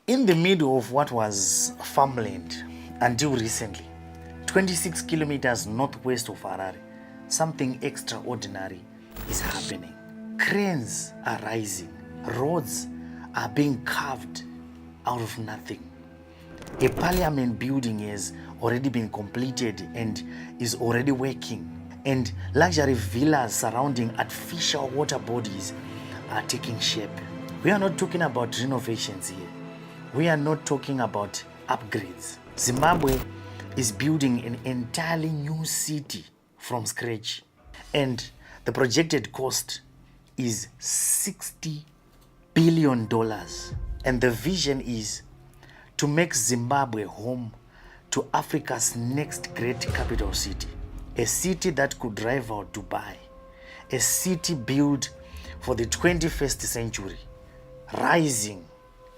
In the middle of what was farmland until recently, 26 kilometers northwest of Harare, something extraordinary is happening. Cranes are rising, roads are being carved out of nothing. A parliament building has already been completed and is already working, and luxury villas surrounding artificial water bodies are taking shape. We are not talking about renovations here. We are not talking about upgrades. Zimbabwe is building an entirely new city from scratch, and the projected cost is $60 billion. And the vision is to make Zimbabwe home to Africa's next great capital city, a city that could rival Dubai, a city built for the 21st century, rising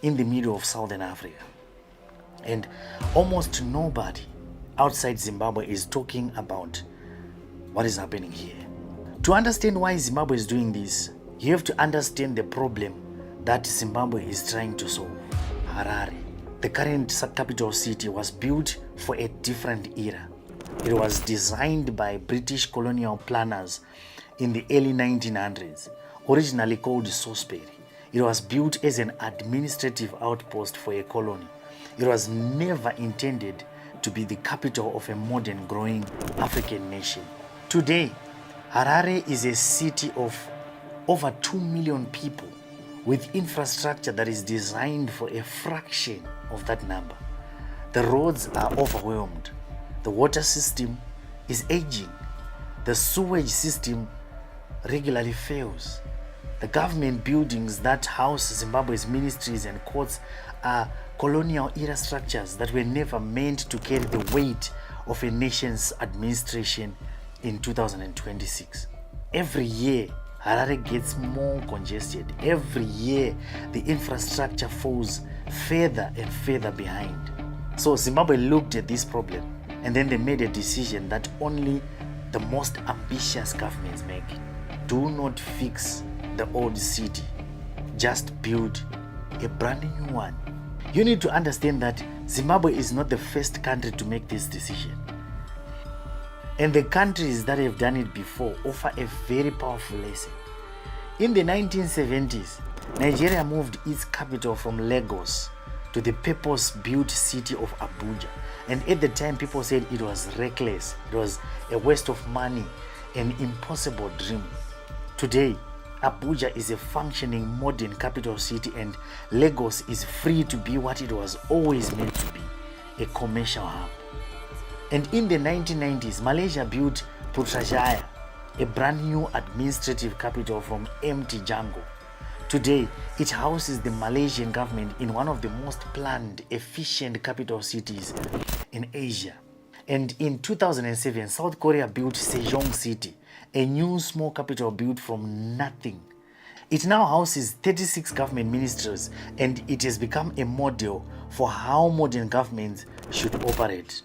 in the middle of Southern Africa. And almost nobody outside Zimbabwe is talking about what is happening here. To understand why Zimbabwe is doing this, you have to understand the problem that Zimbabwe is trying to solve. Harare, the current capital city, was built for a different era. It was designed by British colonial planners in the early 1900s, originally called Salisbury. It was built as an administrative outpost for a colony. It was never intended to be the capital of a modern growing African nation. Today, Harare is a city of over 2 million people with infrastructure that is designed for a fraction of that number. The roads are overwhelmed. The water system is aging. The sewage system regularly fails. The government buildings that house Zimbabwe's ministries and courts are colonial era structures that were never meant to carry the weight of a nation's administration in 2026. Every year, Harare gets more congested. Every year, the infrastructure falls further and further behind. So Zimbabwe looked at this problem, and then they made a decision that only the most ambitious governments make. Do not fix the old city, just build a brand new one. You need to understand that Zimbabwe is not the first country to make this decision. And the countries that have done it before offer a very powerful lesson. In the 1970s, Nigeria moved its capital from Lagos to the purpose-built city of Abuja. And at the time, people said it was reckless, it was a waste of money, an impossible dream. Today, Abuja is a functioning modern capital city, and Lagos is free to be what it was always meant to be, a commercial hub. And in the 1990s, Malaysia built Putrajaya, a brand new administrative capital from empty jungle. Today, it houses the Malaysian government in one of the most planned, efficient capital cities in Asia. And in 2007, South Korea built Sejong City, a new small capital built from nothing. It now houses 36 government ministries, and it has become a model for how modern governments should operate.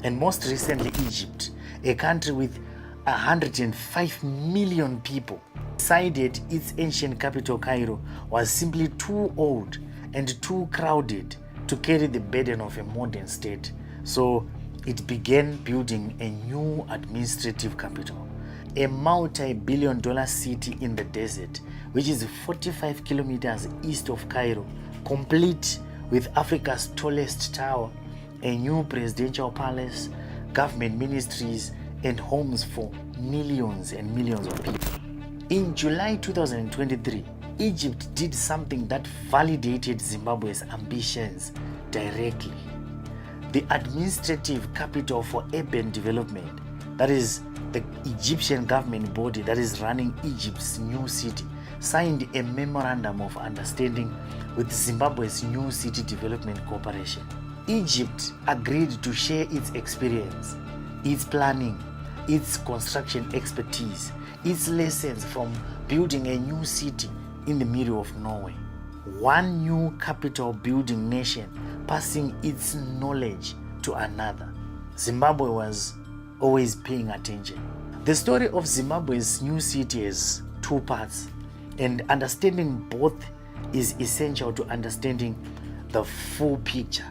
And most recently, Egypt, a country with 105 million people, decided its ancient capital Cairo was simply too old and too crowded to carry the burden of a modern state. So it began building a new administrative capital, a multi-billion-dollar city in the desert, which is 45 kilometers east of Cairo, complete with Africa's tallest tower, a new presidential palace, government ministries, and homes for millions and millions of people. In July 2023, Egypt did something that validated Zimbabwe's ambitions directly. The administrative capital for urban development, that is the Egyptian government body that is running Egypt's new city, signed a memorandum of understanding with Zimbabwe's new city development corporation. Egypt agreed to share its experience, its planning, its construction expertise, its lessons from building a new city in the middle of nowhere. One new capital building nation passing its knowledge to another. Zimbabwe was always paying attention. The story of Zimbabwe's new city has two parts, and understanding both is essential to understanding the full picture,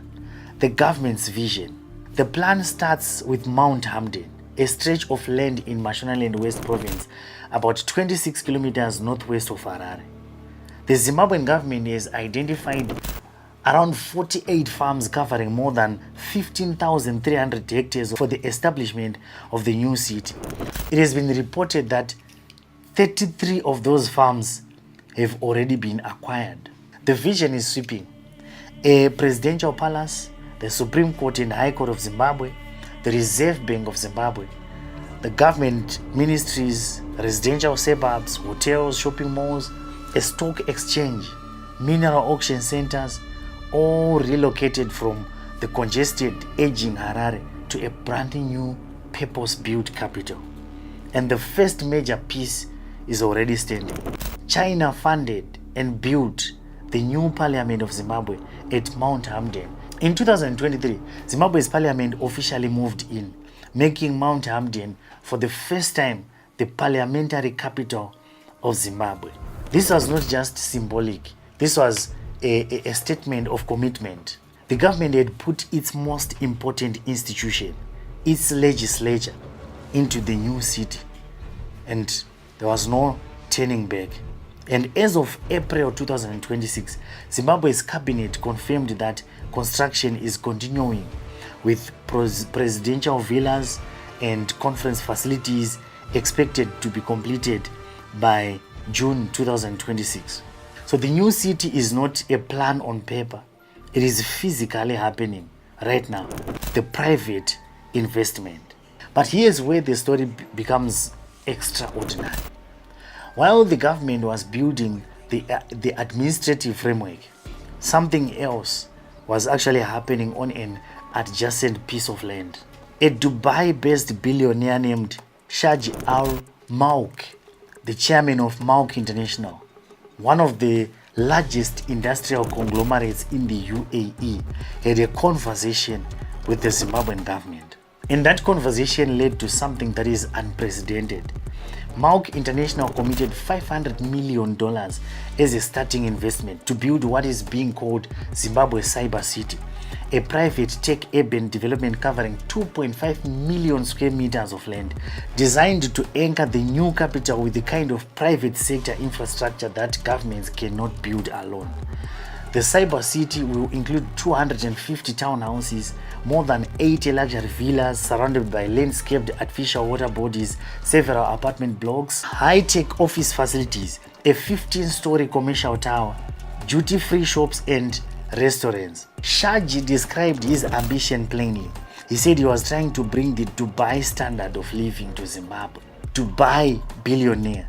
the government's vision. The plan starts with Mount Hamden, a stretch of land in Mashonaland West Province, about 26 kilometers northwest of Harare. The Zimbabwean government has identified around 48 farms covering more than 15,300 hectares for the establishment of the new city. It has been reported that 33 of those farms have already been acquired. The vision is sweeping. A presidential palace, the Supreme Court and High Court of Zimbabwe, the Reserve Bank of Zimbabwe, the government ministries, residential suburbs, hotels, shopping malls, a stock exchange, mineral auction centers, all relocated from the congested, aging Harare to a brand new purpose-built capital. And the first major piece is already standing. China funded and built the new Parliament of Zimbabwe at Mount Hamden. In 2023, Zimbabwe's parliament officially moved in, making Mount Hamden for the first time the parliamentary capital of Zimbabwe. This was not just symbolic, this was a statement of commitment. The government had put its most important institution, its legislature, into the new city, and there was no turning back. And as of April 2026, Zimbabwe's cabinet confirmed that construction is continuing, with presidential villas and conference facilities expected to be completed by June 2026. So the new city is not a plan on paper. It is physically happening right now, the private investment. But here's where the story becomes extraordinary. While the government was building the administrative framework, something else was actually happening on an adjacent piece of land. A Dubai-based billionaire named Shaj Al Mauk, the chairman of Mauk International, one of the largest industrial conglomerates in the UAE, had a conversation with the Zimbabwean government. And that conversation led to something that is unprecedented. Mauk International committed $500 million as a starting investment to build what is being called Zimbabwe Cyber City, a private tech urban development covering 2.5 million square meters of land, designed to anchor the new capital with the kind of private sector infrastructure that governments cannot build alone. The Cyber City will include 250 townhouses, more than 80 luxury villas surrounded by landscaped artificial water bodies, several apartment blocks, high-tech office facilities, a 15-story commercial tower, duty-free shops and restaurants. Shaji described his ambition plainly. He said he was trying to bring the Dubai standard of living to Zimbabwe. Dubai billionaire,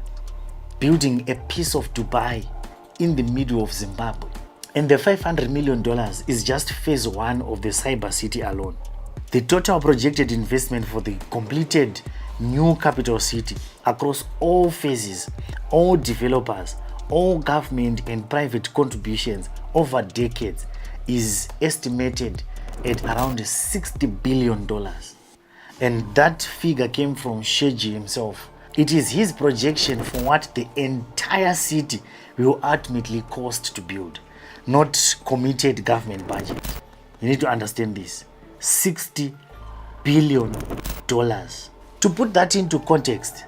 building a piece of Dubai in the middle of Zimbabwe. And the $500 million is just phase one of the Cyber City alone. The total projected investment for the completed new capital city across all phases, all developers, all government and private contributions over decades is estimated at around $60 billion. And that figure came from Sheji himself. It is his projection for what the entire city will ultimately cost to build, not committed government budget. You need to understand this. $60 billion. To put that into context,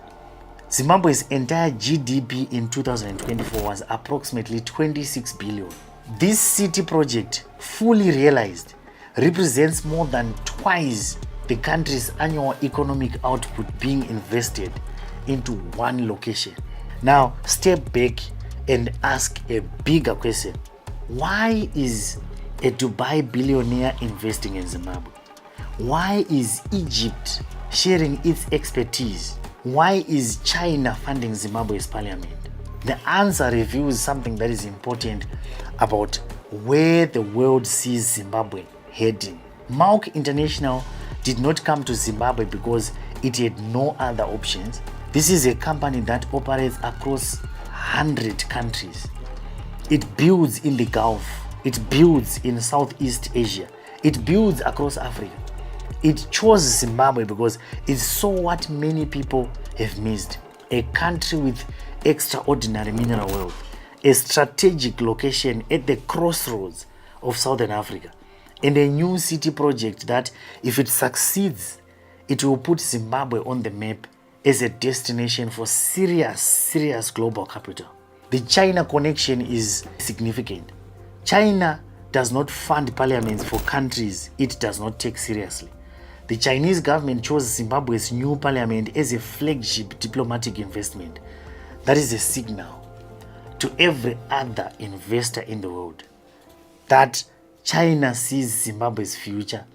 Zimbabwe's entire GDP in 2024 was approximately 26 billion. This city project, fully realized, represents more than twice the country's annual economic output being invested into one location. Now, step back and ask a bigger question. Why is a Dubai billionaire investing in Zimbabwe? Why is Egypt sharing its expertise? Why is China funding Zimbabwe's parliament? The answer reveals something that is important about where the world sees Zimbabwe heading. Mauk International did not come to Zimbabwe because it had no other options. This is a company that operates across 100 countries. It builds in the Gulf. It builds in Southeast Asia. It builds across Africa. It chose Zimbabwe because it saw what many people have missed: a country with extraordinary mineral wealth, a strategic location at the crossroads of Southern Africa, and a new city project that, if it succeeds, it will put Zimbabwe on the map as a destination for serious global capital. The China connection is significant. China does not fund parliaments for countries it does not take seriously. The Chinese government chose Zimbabwe's new parliament as a flagship diplomatic investment. That is a signal to every other investor in the world that China sees Zimbabwe's future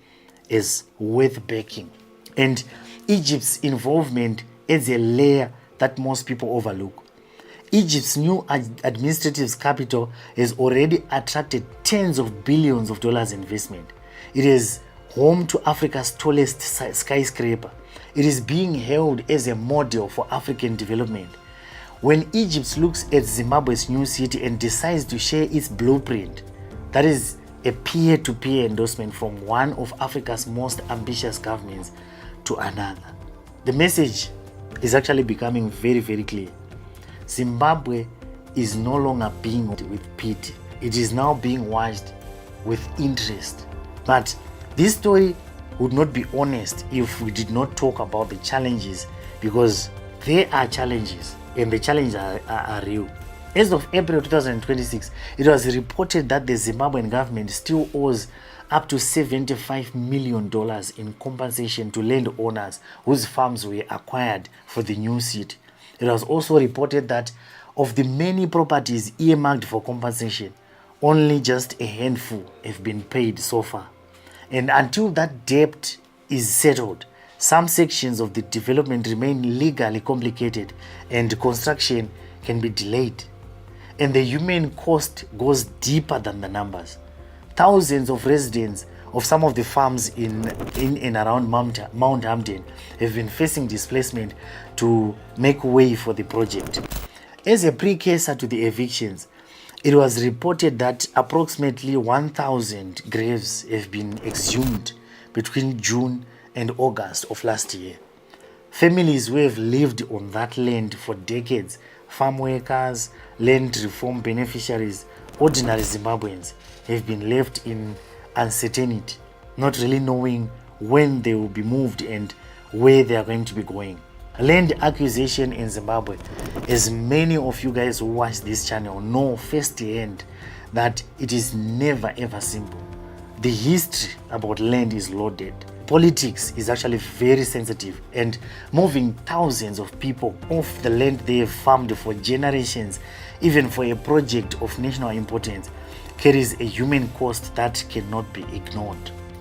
as worth backing. And Egypt's involvement adds a layer that most people overlook. Egypt's new administrative capital has already attracted tens of billions of dollars investment. It is home to Africa's tallest skyscraper. It is being held as a model for African development. When Egypt looks at Zimbabwe's new city and decides to share its blueprint, that is a peer-to-peer endorsement from one of Africa's most ambitious governments to another. The message is actually becoming very clear. Zimbabwe is no longer being watched with pity. It is now being watched with interest. But this story would not be honest if we did not talk about the challenges, because there are challenges and the challenges are real. As of April 2026, it was reported that the Zimbabwean government still owes up to $75 million in compensation to landowners whose farms were acquired for the new city. It was also reported that of the many properties earmarked for compensation, only just a handful have been paid so far. And until that debt is settled, some sections of the development remain legally complicated and construction can be delayed. And the human cost goes deeper than the numbers. Thousands of residents of some of the farms in and around Mount Hampton have been facing displacement to make way for the project. As a precursor to the evictions, it was reported that approximately 1,000 graves have been exhumed between June and August of last year. Families who have lived on that land for decades, farm workers, land reform beneficiaries, ordinary Zimbabweans, have been left in uncertainty, not really knowing when they will be moved and where they are going to be going. Land acquisition in Zimbabwe, as many of you guys who watch this channel know firsthand, that it is never ever simple. The history about land is loaded. Politics is actually very sensitive, and moving thousands of people off the land they have farmed for generations, even for a project of national importance, carries a human cost that cannot be ignored.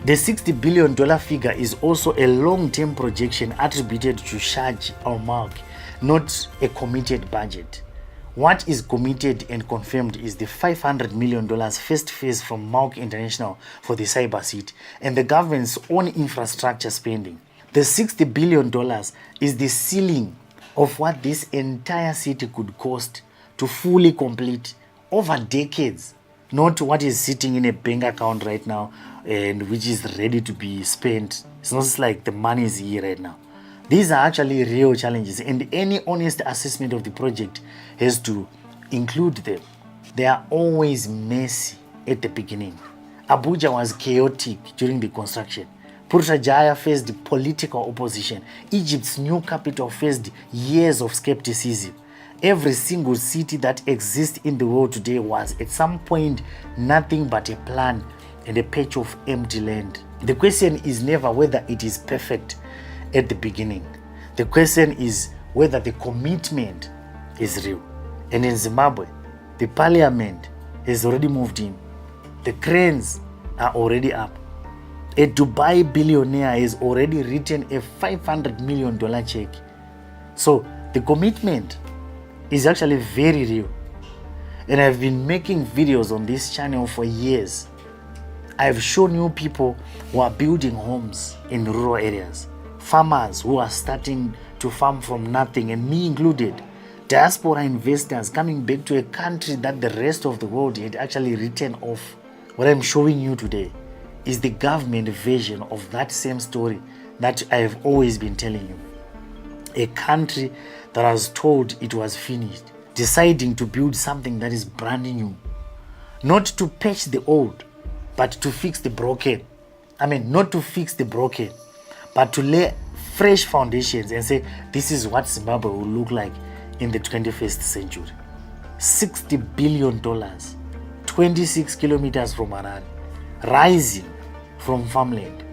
The $60 billion figure is also a long-term projection attributed to Shaj al-Malk, not a committed budget. What is committed and confirmed is the $500 million first phase from Malk International for the cyber city and the government's own infrastructure spending. The $60 billion is the ceiling of what this entire city could cost to fully complete over decades, not what is sitting in a bank account right now and which is ready to be spent. It's not like the money is here right now. These are actually real challenges, and any honest assessment of the project has to include them. They are always messy at the beginning. Abuja was chaotic during the construction. Putrajaya faced political opposition. Egypt's new capital faced years of skepticism. Every single city that exists in the world today was at some point nothing but a plan and a patch of empty land. The question is never whether it is perfect at the beginning. The question is whether the commitment is real. And in Zimbabwe, the parliament has already moved in. The cranes are already up. A Dubai billionaire has already written a $500 million check. So the commitment is actually very real. And I've been making videos on this channel for years. I've shown you people who are building homes in rural areas, farmers who are starting to farm from nothing, and me included, diaspora investors coming back to a country that the rest of the world had actually written off. What I'm showing you today is the government version of that same story that I have always been telling you. A country that was told it was finished, deciding to build something that is brand new, not to patch the old, but to fix the broken. I mean, not to fix the broken, but to lay fresh foundations and say, this is what Zimbabwe will look like in the 21st century. $60 billion, 26 kilometers from Harare, rising from farmland.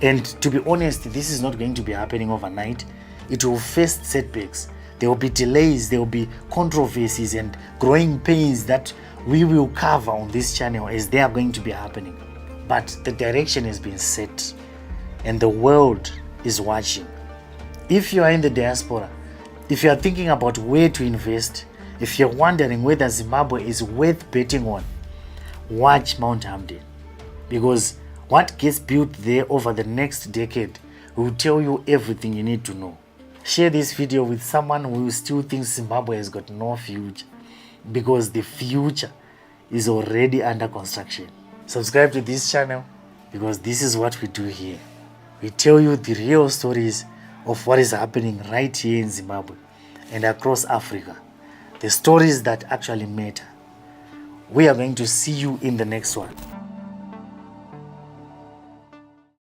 And to be honest, this is not going to be happening overnight. It will face setbacks. There will be delays, there will be controversies and growing pains that we will cover on this channel as they are going to be happening. But the direction has been set and the world is watching. If you are in the diaspora, if you are thinking about where to invest, if you're wondering whether Zimbabwe is worth betting on, watch Mount Hamden, because what gets built there over the next decade will tell you everything you need to know. Share this video with someone who still thinks Zimbabwe has got no future, because the future is already under construction. Subscribe to this channel, because this is what we do here. We tell you the real stories of what is happening right here in Zimbabwe and across Africa. The stories that actually matter. We are going to see you in the next one.